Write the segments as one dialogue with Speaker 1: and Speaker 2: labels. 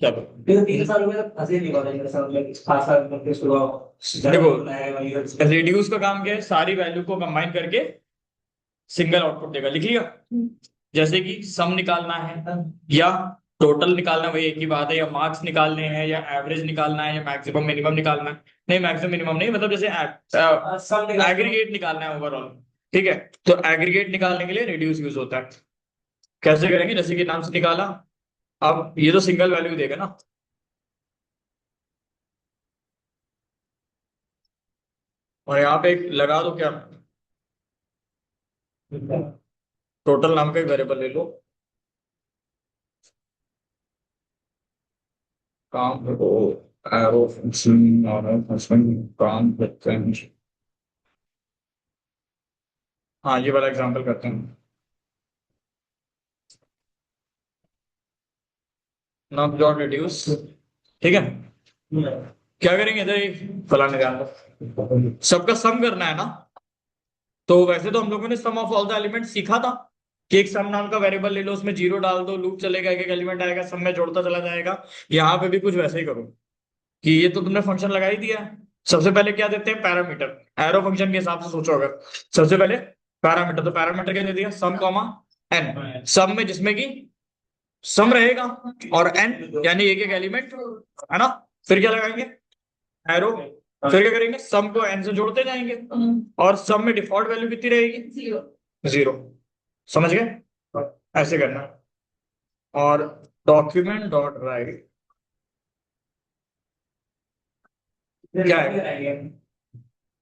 Speaker 1: चलो
Speaker 2: फिर 3 साल में फंसे नहीं वाला मेरे साथ में 5 साल करके सुबह
Speaker 1: देखो,
Speaker 2: बनाया वही
Speaker 1: रेड्यूस का काम क्या है, सारी वैल्यू को कंबाइन करके सिंगल आउटपुट देगा, लिख लिया। जैसे कि सम निकालना है या टोटल निकालना, वही एक ही बात है, या मार्क्स निकालने हैं या एवरेज निकालना है या मैक्सिमम मिनिमम निकालना है। नहीं, मैक्सिमम मिनिमम नहीं, मतलब जैसे
Speaker 2: सब
Speaker 1: एग्रीगेट निकालना है ओवरऑल। ठीक है, तो एग्रीगेट निकालने के लिए रेड्यूस यूज होता है। कैसे करेंगे, जैसे कि नाम से निकाला। अब ये तो सिंगल वैल्यू देगा ना, और यहाँ पे एक लगा दो क्या, टोटल नाम का एक वेरिएबल ले लो। काम करो, एरो फंक्शन और फंक्शन काम करते हैं। हाँ, ये वाला एग्जांपल करते हैं। Not dot reduce. ठीक है, क्या करेंगे इधर ही, फलाने ध्यान दो, सबका सम करना है ना। तो वैसे तो हम लोगों ने सम ऑफ ऑल द एलिमेंट सीखा था कि एक सम नाम का वेरिएबल ले लो, उसमें जीरो डाल दो, लूप चलेगा, एक एक एलिमेंट आएगा, सम में जोड़ता चला जाएगा। यहाँ पे भी कुछ वैसे ही करो कि ये तो तुमने फंक्शन लगा ही दिया है। सबसे पहले क्या देते हैं, पैरामीटर। एरो फंक्शन के हिसाब से सोचो, अगर सबसे पहले पैरामीटर, तो पैरामीटर क्या दे दिया, सम कॉमा एन। सम में जिसमें कि सम रहेगा और एन यानी एक एक एलिमेंट, है ना। फिर क्या लगाएंगे, एरो। फिर क्या करेंगे, सम को एन से जोड़ते जाएंगे, और सम में डिफॉल्ट वैल्यू कितनी रहेगी, जीरो। समझ गए, ऐसे करना। और डॉक्यूमेंट डॉट राइट क्या है,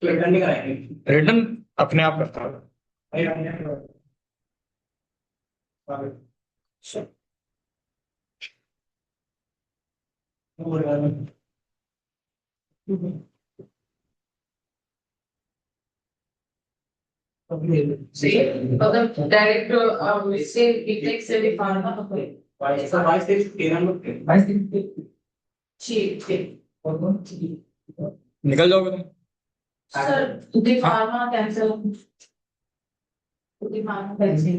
Speaker 2: रिटर्न नहीं कराएंगे।
Speaker 1: रिटर्न अपने आप करता है।
Speaker 2: मतलब डायरेक्ट इससे इंडेक्स से दिखाना तो कोई 22 ठीक है।
Speaker 1: निकल जाओगे तुम।
Speaker 2: सर दिखाना कैंसिल, दिखाना कैंसिल।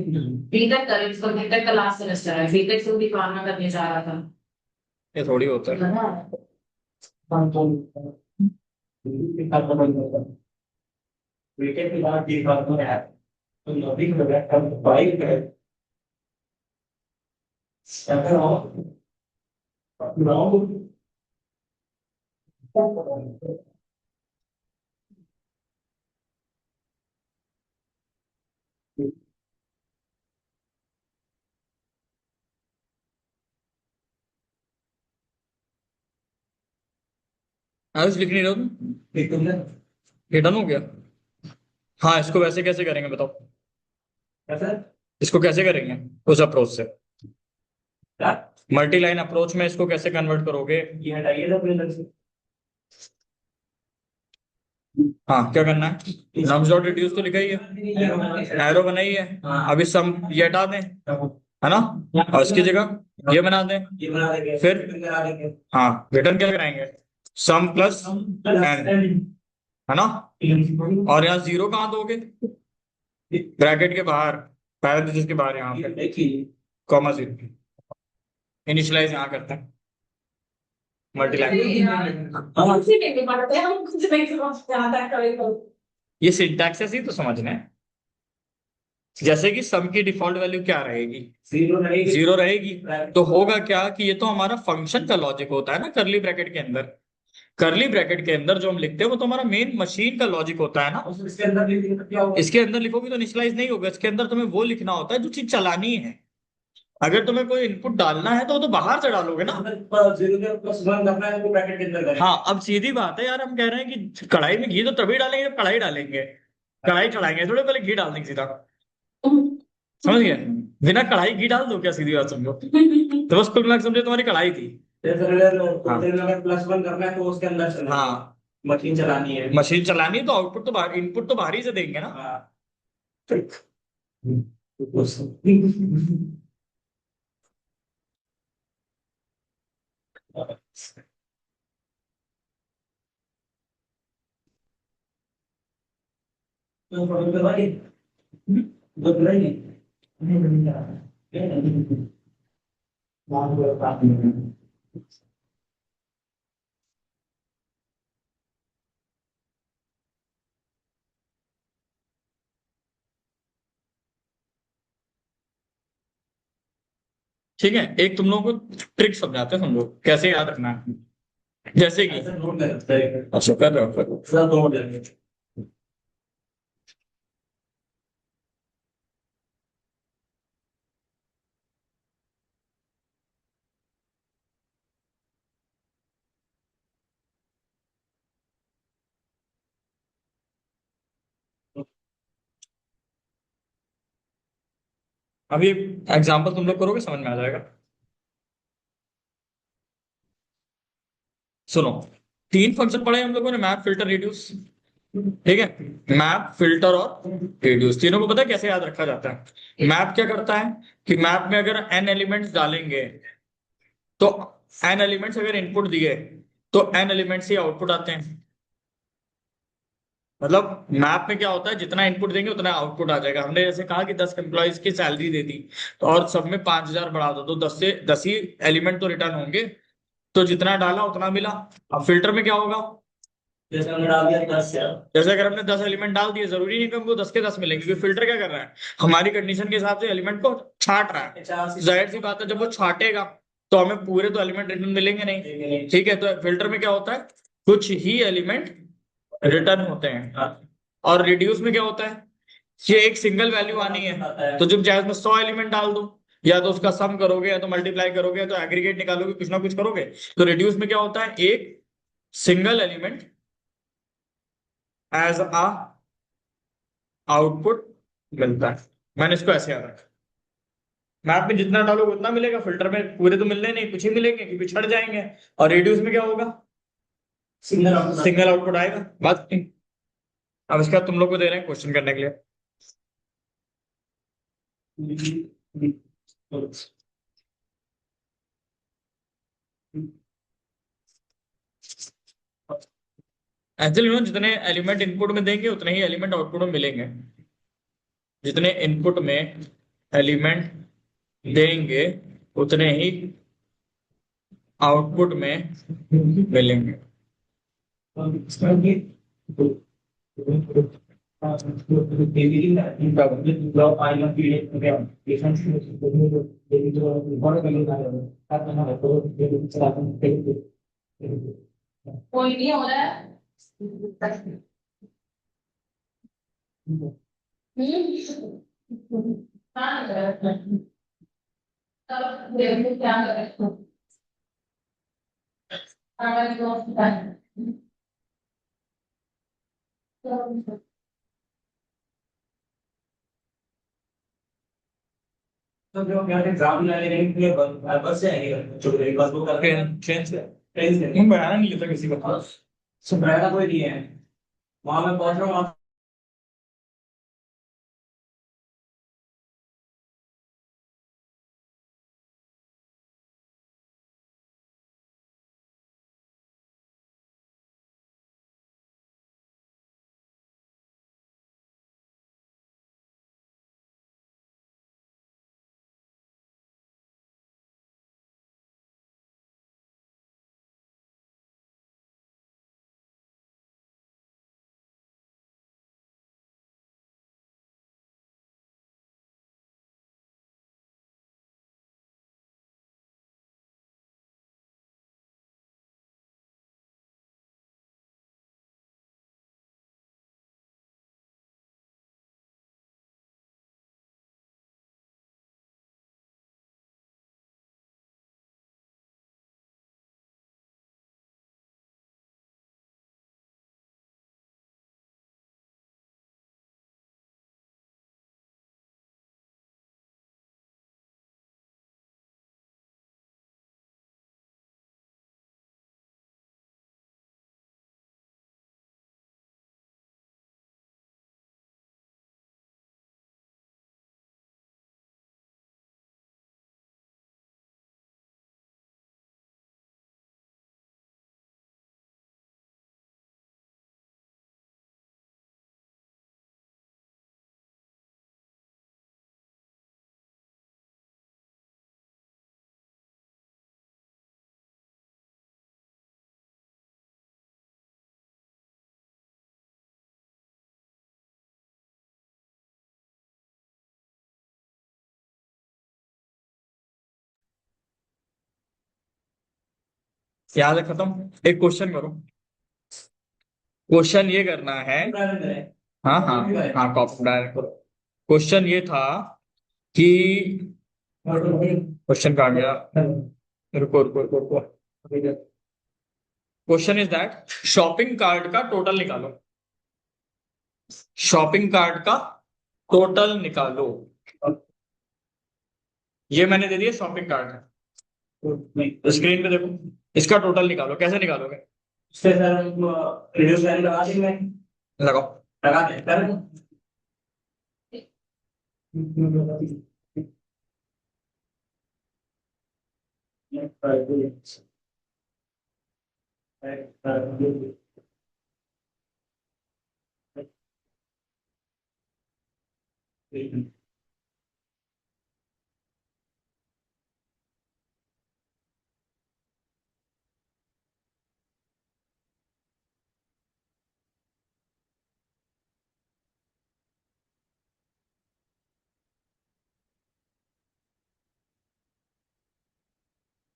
Speaker 2: बीटेक करें, इसको बीटेक का लास्ट सेमेस्टर है, बीटेक से दिखाना करने जा रहा था।
Speaker 1: ये थोड़ी होता है।
Speaker 2: बीटेक के बाद दिखाना है तो नौकरी में बैठ कर बाइक है अगर
Speaker 1: आज लिख नहीं रहा तुम,
Speaker 2: आओ
Speaker 1: ये डन हो गया। हाँ, इसको वैसे कैसे करेंगे बताओ,
Speaker 2: कैसे
Speaker 1: इसको कैसे करेंगे उस अप्रोच से,
Speaker 2: क्या
Speaker 1: मल्टी लाइन अप्रोच में इसको कैसे कन्वर्ट करोगे।
Speaker 2: ये हटाइए तो अपने अंदर से
Speaker 1: हाँ, क्या करना है, नम्स डॉट रिड्यूस तो लिखा ही है, एरो बनाई है। अभी सम ये हटा दें, है ना, और इसकी जगह ये बना दें।
Speaker 2: ये बना देंगे
Speaker 1: फिर
Speaker 2: बना देंगे
Speaker 1: हाँ, रिटर्न क्या कराएंगे, सम प्लस एन, है ना। और यहाँ जीरो कहाँ दोगे, ब्रैकेट के बाहर, पैरेंथेसिस के बाहर, यहाँ पे
Speaker 2: देखिए
Speaker 1: कॉमा जीरो। इनिशियलाइज यहाँ करते हैं, मल्टी लाइन।
Speaker 2: हम उसी में नहीं पढ़ते, हम कुछ नहीं समझते आता है कभी कभी।
Speaker 1: ये सिंटैक्स ही तो समझना है। जैसे कि सम की डिफॉल्ट वैल्यू क्या रहेगी,
Speaker 2: जीरो रहेगी
Speaker 1: जीरो रहेगी। तो होगा क्या कि ये तो हमारा फंक्शन का लॉजिक होता है ना, करली ब्रैकेट के अंदर। करली ब्रैकेट के अंदर जो हम लिखते हैं वो तो हमारा मेन मशीन का लॉजिक होता है ना।
Speaker 2: इसके अंदर लिखेंगे तो क्या होगा
Speaker 1: इसके अंदर लिखोगे तो इनिशियलाइज नहीं होगा, इसके अंदर तुम्हें वो लिखना होता है जो चीज चलानी है। अगर तुम्हें कोई इनपुट डालना है तो वो तो बाहर से डालोगे ना।
Speaker 2: जीरो के प्लस वन करना है तो ब्रैकेट के अंदर करें
Speaker 1: हाँ, अब सीधी बात है यार, हम कह रहे हैं कि कढ़ाई में घी तो तभी डालेंगे जब कढ़ाई डालेंगे। कढ़ाई चढ़ाएंगे थोड़े, पहले घी डाल देंगे सीधा। समझ गए, बिना कढ़ाई घी डाल दो क्या, सीधी बात समझो। तो बस कुल मिलाकर समझो तुम्हारी कढ़ाई थी।
Speaker 2: जैसे
Speaker 1: हाँ,
Speaker 2: अगर प्लस वन करना है तो उसके अंदर चलना है,
Speaker 1: हाँ,
Speaker 2: मशीन चलानी है
Speaker 1: मशीन चलानी है तो आउटपुट तो बाहर, इनपुट तो बाहर ही से देंगे ना।
Speaker 2: हाँ। तो भाई दो नहीं नहीं नहीं
Speaker 1: ठीक है, एक तुम लोगों को ट्रिक समझाते हैं, समझो कैसे याद रखना है। जैसे कि
Speaker 2: ऐसे नोट कर सकते हैं।
Speaker 1: अच्छा कर रहे हो कर रहे हो।
Speaker 2: सब नोट करेंगे।
Speaker 1: अभी एग्जाम्पल तुम लोग करोगे समझ में आ जाएगा। सुनो, तीन फंक्शन पढ़े हम लोगों ने, मैप फिल्टर रेड्यूस। ठीक है, मैप फिल्टर और रेड्यूस, तीनों को पता है कैसे याद रखा जाता है। मैप क्या करता है कि मैप में अगर n एलिमेंट्स डालेंगे तो n एलिमेंट्स अगर इनपुट दिए तो n एलिमेंट्स ही आउटपुट आते हैं। मतलब मैप में क्या होता है, जितना इनपुट देंगे उतना आउटपुट आ जाएगा। हमने जैसे कहा कि 10 एम्प्लॉयज की सैलरी दे दी तो और सब में 5,000 बढ़ा दो तो 10 ही एलिमेंट तो रिटर्न होंगे, तो जितना डाला उतना मिला। अब फिल्टर में क्या होगा,
Speaker 2: जैसे हमने डाल दिया 10 यार।
Speaker 1: जैसे अगर हमने 10 एलिमेंट डाल दिए, जरूरी नहीं कि हमको 10 के 10 मिलेंगे, क्योंकि फिल्टर क्या कर रहा है, हमारी कंडीशन के हिसाब से एलिमेंट को छांट रहा है। जाहिर सी बात है, जब वो छांटेगा तो हमें पूरे तो एलिमेंट रिटर्न मिलेंगे नहीं। ठीक है, तो फिल्टर में क्या होता है, कुछ ही एलिमेंट रिटर्न होते हैं। और रिड्यूस में क्या होता है, ये एक सिंगल वैल्यू आनी है, तो जब चाहे उसमें 100 एलिमेंट डाल दो, या तो उसका सम करोगे, या तो मल्टीप्लाई करोगे, या तो एग्रीगेट निकालोगे, कुछ ना कुछ करोगे। तो रिड्यूस में क्या होता है, एक single element as a output मिलता है। मैंने इसको ऐसे याद रखा, मैप में जितना डालोगे उतना मिलेगा, फिल्टर में पूरे तो मिलने नहीं, कुछ ही मिलेंगे क्योंकि छड़ जाएंगे। और रिड्यूस में क्या होगा, सिंगल आउटपुट आएगा। बात नहीं। अब इसका तुम लोग को दे रहे हैं क्वेश्चन करने के लिए। एक्चुअली जितने एलिमेंट इनपुट में देंगे उतने ही एलिमेंट आउटपुट में मिलेंगे। जितने इनपुट में एलिमेंट देंगे उतने ही आउटपुट में मिलेंगे।
Speaker 2: कोई नहीं हो रहा है। हाँ, तब देखो क्या करें। हमारी दोस्त है। तो जो क्या एग्जाम लेने के लिए बस से आएंगे, जो बस बुक करके
Speaker 1: ट्रेन से
Speaker 2: ट्रेन से
Speaker 1: बयाना नहीं लेता किसी का।
Speaker 2: सुबह कोई नहीं है। वहां मैं पहुंच रहा हूँ।
Speaker 1: याद है, खत्म। एक क्वेश्चन करो। क्वेश्चन ये करना है। हाँ हाँ हाँ, कॉपी डायरेक्ट करो। क्वेश्चन ये था कि क्वेश्चन कहाँ गया? रुको रुको रुको रुको। Question is that shopping cart का टोटल निकालो। शॉपिंग कार्ट का टोटल निकालो। ये मैंने दे दिया शॉपिंग कार्ट, स्क्रीन पे देखो। इसका टोटल निकालो, कैसे निकालोगे?
Speaker 2: उससे सर हमको रिड्यूस वैल्यू लगा दी मैं।
Speaker 1: लगाओ।
Speaker 2: लगा दे कर।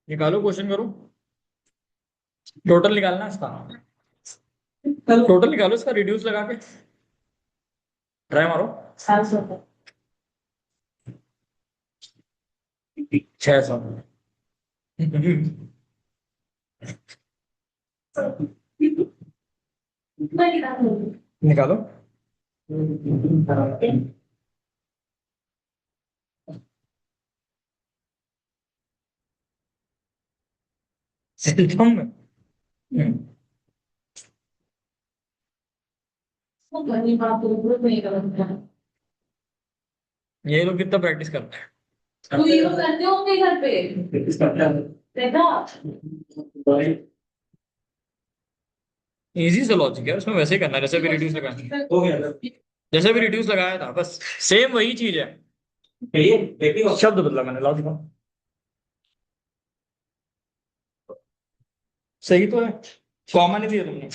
Speaker 1: निकालो, क्वेश्चन करो। टोटल निकालना है इसका। टोटल निकालो इसका, रिड्यूस लगा के ट्राई मारो। 600। निकालो। सिस्टम में ये लोग कितना प्रैक्टिस करते हैं।
Speaker 3: तो ये लोग करते होंगे घर पे देखा।
Speaker 1: इजी से लॉजिक है उसमें, वैसे ही करना है जैसे भी रिड्यूस लगाया।
Speaker 2: हो गया।
Speaker 1: जैसे भी रिड्यूस लगाया था बस, सेम वही चीज है।
Speaker 2: ये देखिए
Speaker 1: शब्द बदला मैंने, लॉजिक सही तो है, कॉमन ही दिया तुमने।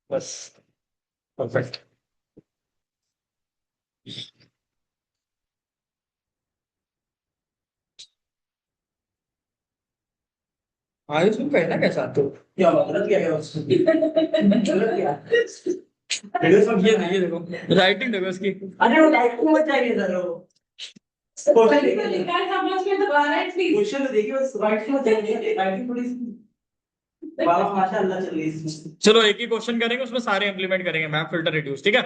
Speaker 1: बस परफेक्ट। आयुष तुम कहना क्या चाहते हो?
Speaker 2: क्या गलत किया गया उसने? गलत किया। रिड्यूस में
Speaker 1: ये देखो, राइटिंग देखो इसकी।
Speaker 2: अरे वो लाइट को मत चाहिए सर वो।
Speaker 3: पहले तो लिखा है सब लोग में दोबारा प्लीज।
Speaker 2: क्वेश्चन तो देखिए बस राइट को चाहिए। राइटिंग थोड़ी बाबा माशाल्लाह चल रही है।
Speaker 1: चलो एक ही क्वेश्चन करेंगे, उसमें सारे इंप्लीमेंट करेंगे, मैप फिल्टर रिड्यूस, ठीक है।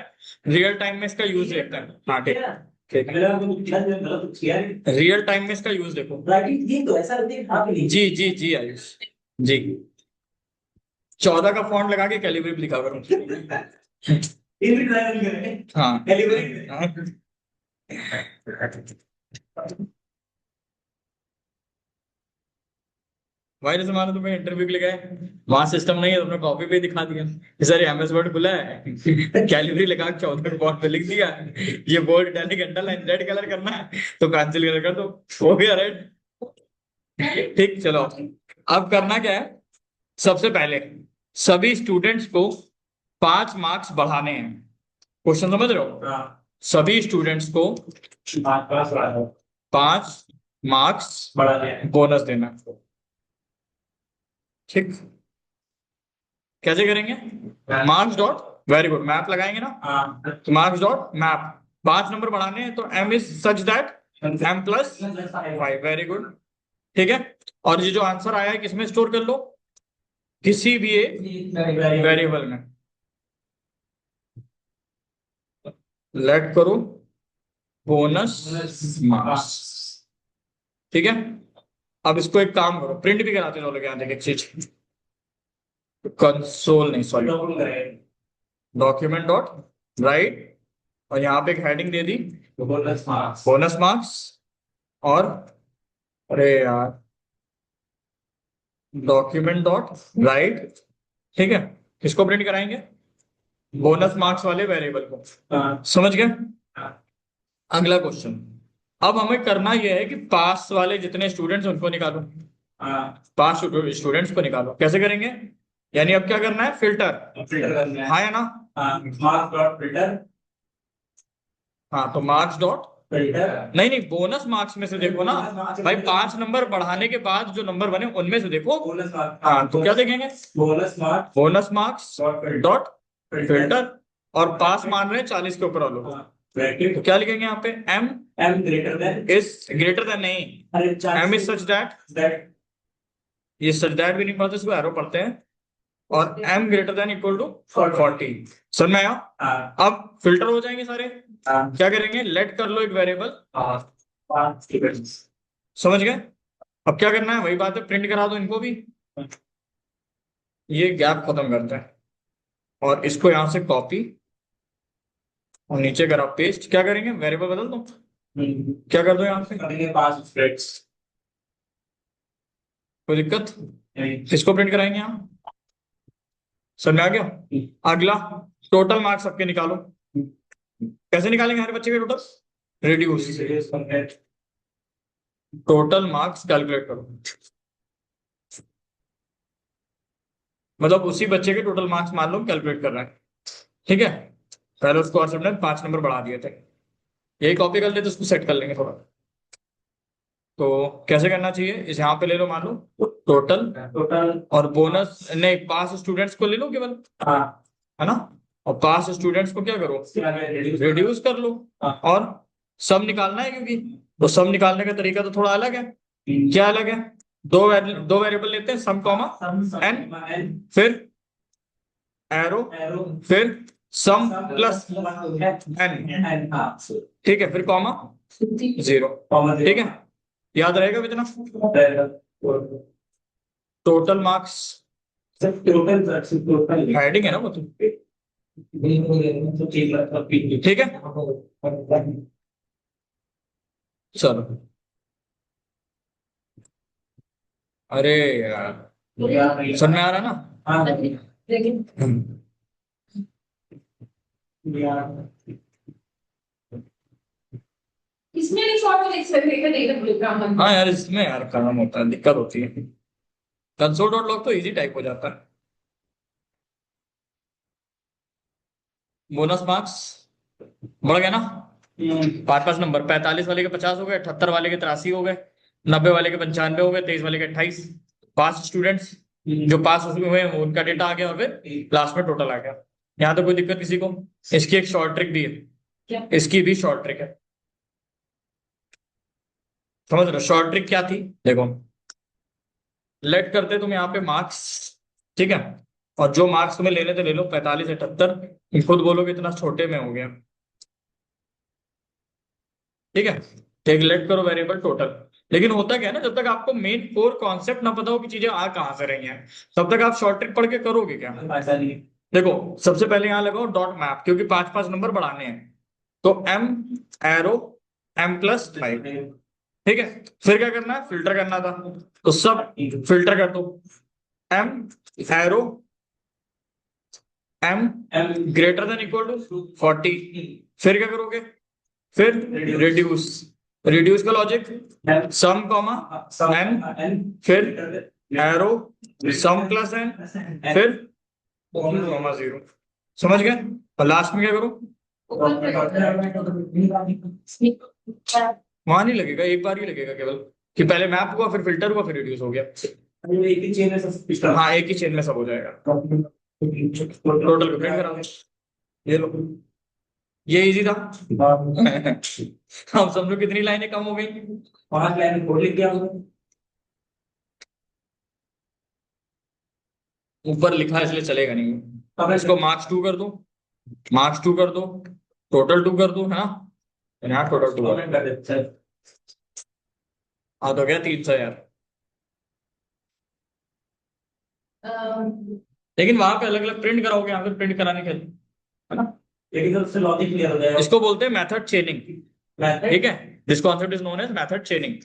Speaker 1: रियल टाइम में इसका यूज देखते हैं। हाँ ठीक है, ठीक है।
Speaker 2: मेरा को गलत किया है।
Speaker 1: रियल टाइम में इसका यूज देखो।
Speaker 2: राइटिंग ठीक तो ऐसा देख आप नहीं।
Speaker 1: जी जी जी आयुष जी। 14 का फॉन्ट लगा के कैलिब्रेट लिखा करो।
Speaker 2: इन भी ट्राई नहीं करेंगे।
Speaker 1: हाँ
Speaker 2: कैलिब्रेट।
Speaker 1: भाई जैसे मानो तुम्हें इंटरव्यू के लिए गए, वहां सिस्टम नहीं है, तुमने कॉपी पे दिखा दिया कि सर एमएस वर्ड खुला है, कैलिब्रेट लगा के 14 फॉन्ट पे लिख दिया, ये bold italic underline red colour करना है तो कैंसिल कर दो, हो गया रेड। ठीक, चलो अब करना क्या है। सबसे पहले सभी स्टूडेंट्स को 5 मार्क्स बढ़ाने हैं। क्वेश्चन समझ रहे हो?
Speaker 2: हाँ।
Speaker 1: सभी स्टूडेंट्स को
Speaker 2: पास बढ़ा दो।
Speaker 1: 5 मार्क्स
Speaker 2: बढ़ा दिया।
Speaker 1: बोनस देना। ठीक, कैसे करेंगे? Marks dot, very good, map लगाएंगे ना।
Speaker 2: हाँ।
Speaker 1: मार्क्स डॉट मैप, 5 नंबर बढ़ाने हैं तो M is such that M plus 5, very good. ठीक है, और ये जो आंसर आया है किसमें स्टोर कर लो? किसी भी एक वेरिएबल में। लेट करो बोनस मार्क्स। ठीक है, अब इसको एक काम करो, प्रिंट भी कराते चलो, यहाँ देख एक चीज, कंसोल नहीं सॉरी, डॉक्यूमेंट डॉट राइट, और यहाँ पे एक हेडिंग दे दी
Speaker 2: बोनस मार्क्स।
Speaker 1: बोनस मार्क्स, और अरे यार डॉक्यूमेंट डॉट राइट। ठीक है, किसको प्रिंट कराएंगे? बोनस मार्क्स वाले वेरिएबल को।
Speaker 2: हाँ।
Speaker 1: समझ गए?
Speaker 2: हाँ।
Speaker 1: अगला क्वेश्चन, अब हमें करना यह है कि पास वाले जितने स्टूडेंट्स उनको निकालो।
Speaker 2: हाँ।
Speaker 1: पास स्टूडेंट्स को निकालो, कैसे करेंगे? यानी अब क्या करना है? फिल्टर।
Speaker 2: फिल्टर करना है।
Speaker 1: हाँ या ना?
Speaker 2: हाँ, मार्क्स डॉट फिल्टर।
Speaker 1: हाँ, तो मार्क्स डॉट नहीं नहीं, बोनस मार्क्स में से देखो ना भाई, 5 नंबर बढ़ाने के बाद जो नंबर बने उनमें से देखो।
Speaker 2: बोनस मार्क्स,
Speaker 1: हाँ, तो क्या देखेंगे? बोनस मार्क्स डॉट फिल्टर, और पास मान रहे हैं 40 के ऊपर वालों को, तो क्या लिखेंगे यहाँ पे? M
Speaker 2: M greater than
Speaker 1: is greater than, नहीं, M is such that,
Speaker 2: that
Speaker 1: ये सच दैट भी नहीं पढ़ते, इसको एरो पढ़ते हैं, और M greater than equal to 40। समझ में आया? अब फिल्टर हो जाएंगे सारे। क्या करेंगे? लेट कर लो एक वेरिएबल, समझ गए? अब क्या करना है? वही बात है, प्रिंट करा दो इनको भी। ये गैप खत्म करते हैं, और इसको यहां से कॉपी और नीचे करा पेस्ट। क्या करेंगे? वेरिएबल बदल दो, क्या कर दो यहाँ पे?
Speaker 2: पास स्प्रेड्स,
Speaker 1: कोई दिक्कत? इसको प्रिंट कराएंगे हम। समझ में आ गया? अगला, टोटल मार्क्स सबके निकालो। कैसे निकालेंगे हर बच्चे के total? Reduce, total marks calculate करो, मतलब उसी बच्चे के टोटल मार्क्स मान लो कैलकुलेट कर रहे हैं। ठीक है, पहले उसको और सबने 5 नंबर बढ़ा दिए थे, यही कॉपी कर लेते, उसको सेट कर लेंगे थोड़ा। तो कैसे करना चाहिए? इस यहाँ पे ले लो, मान लो टोटल और बोनस, नहीं, पास स्टूडेंट्स को ले लो केवल, है ना, और पास स्टूडेंट्स को क्या करो? रिड्यूस कर लो, और सम निकालना है, क्योंकि तो सम निकालने का तरीका तो थोड़ा अलग है। क्या अलग है? दो वेरिएबल लेते हैं, सम कॉमा एन, फिर एरो, फिर सम प्लस एन, ठीक है, फिर कॉमा 0, ठीक है, याद रहेगा इतना? टोटल मार्क्स हेडिंग है ना वो तो, ठीक है, चलो। अरे यार, समझ में आ रहा ना?
Speaker 3: लेकिन इसमें भी शॉर्ट में लिख सकते हैं डेटा प्रोग्राम।
Speaker 1: हाँ यार, इसमें यार काम होता है, दिक्कत होती है। कंसोल डॉट लॉग तो इजी टाइप हो जाता है। बोनस मार्क्स बढ़ गया ना? 5-5 नंबर, 45 वाले के 50 हो गए, 78 वाले के 83 हो गए, 90 वाले के 95 हो गए, 23 वाले के 28। पास स्टूडेंट्स जो पास हुए हैं उनका डेटा आ गया, और फिर लास्ट में टोटल आ गया। यहाँ तो कोई दिक्कत किसी को? इसकी एक शॉर्ट ट्रिक भी है, इसकी भी शॉर्ट ट्रिक है, समझ रहे हो? शॉर्ट ट्रिक क्या थी? देखो, लेट करते तुम यहाँ पे मार्क्स, ठीक है, और जो मार्क्स तुम्हें लेने थे ले लो, 45 78, खुद बोलो कि इतना छोटे में हो गया, ठीक है, एक लेट करो वेरिएबल टोटल। लेकिन होता क्या है ना, जब तक आपको मेन कोर कॉन्सेप्ट ना पता हो कि चीजें आ कहां से रही हैं, तब तक आप शॉर्ट ट्रिक पढ़ के करोगे क्या? देखो, सबसे पहले यहां लगाओ डॉट मैप, क्योंकि 5-5 नंबर बढ़ाने हैं, तो एम एरो M+5, ठीक है। फिर क्या करना है? फिल्टर करना था, तो सब फिल्टर कर दो, M arrow M greater than equal to 40। फिर क्या करोगे? फिर रिड्यूस, रिड्यूस का लॉजिक सम कॉमा एन, फिर एरो सम प्लस एन, फिर कॉमा 0। समझ गए? और लास्ट में क्या करो? वहां नहीं लगेगा, एक बार ही लगेगा केवल, कि पहले मैप हुआ, फिर फिल्टर हुआ, फिर रिड्यूस हो गया।
Speaker 2: एक ही चेन में सब,
Speaker 1: हाँ, एक ही चेन में सब हो जाएगा। टोटल प्रिंट करा दो, ये लो, ये इजी था। अब समझो कितनी लाइनें कम हो गई?
Speaker 2: 5 लाइन कोड लिख दिया हमने।
Speaker 1: ऊपर लिखा है इसलिए चलेगा नहीं। अब इसको मार्क्स 2 कर दो, मार्क्स 2 कर दो, टोटल 2 कर दो, है ना, यहाँ टोटल 2
Speaker 2: कर देते हैं।
Speaker 1: हाँ, तो गया 300 यार। लेकिन वहां पे अलग अलग प्रिंट कराओगे, यहाँ पे प्रिंट कराने के लिए, है ना?
Speaker 2: लेकिन तो उससे लॉजिक क्लियर हो जाएगा।
Speaker 1: इसको बोलते हैं मेथड चेनिंग, ठीक है, this concept is known as method chaining.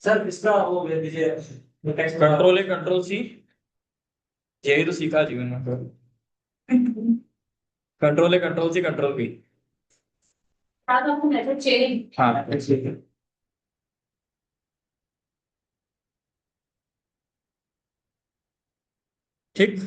Speaker 2: Sir इसका वो भेज दीजिए,
Speaker 1: कंट्रोल A कंट्रोल C, यही तो सीखा जीवन में। Control A control C control B,
Speaker 3: method चेनिंग।
Speaker 1: हाँ, ठीक।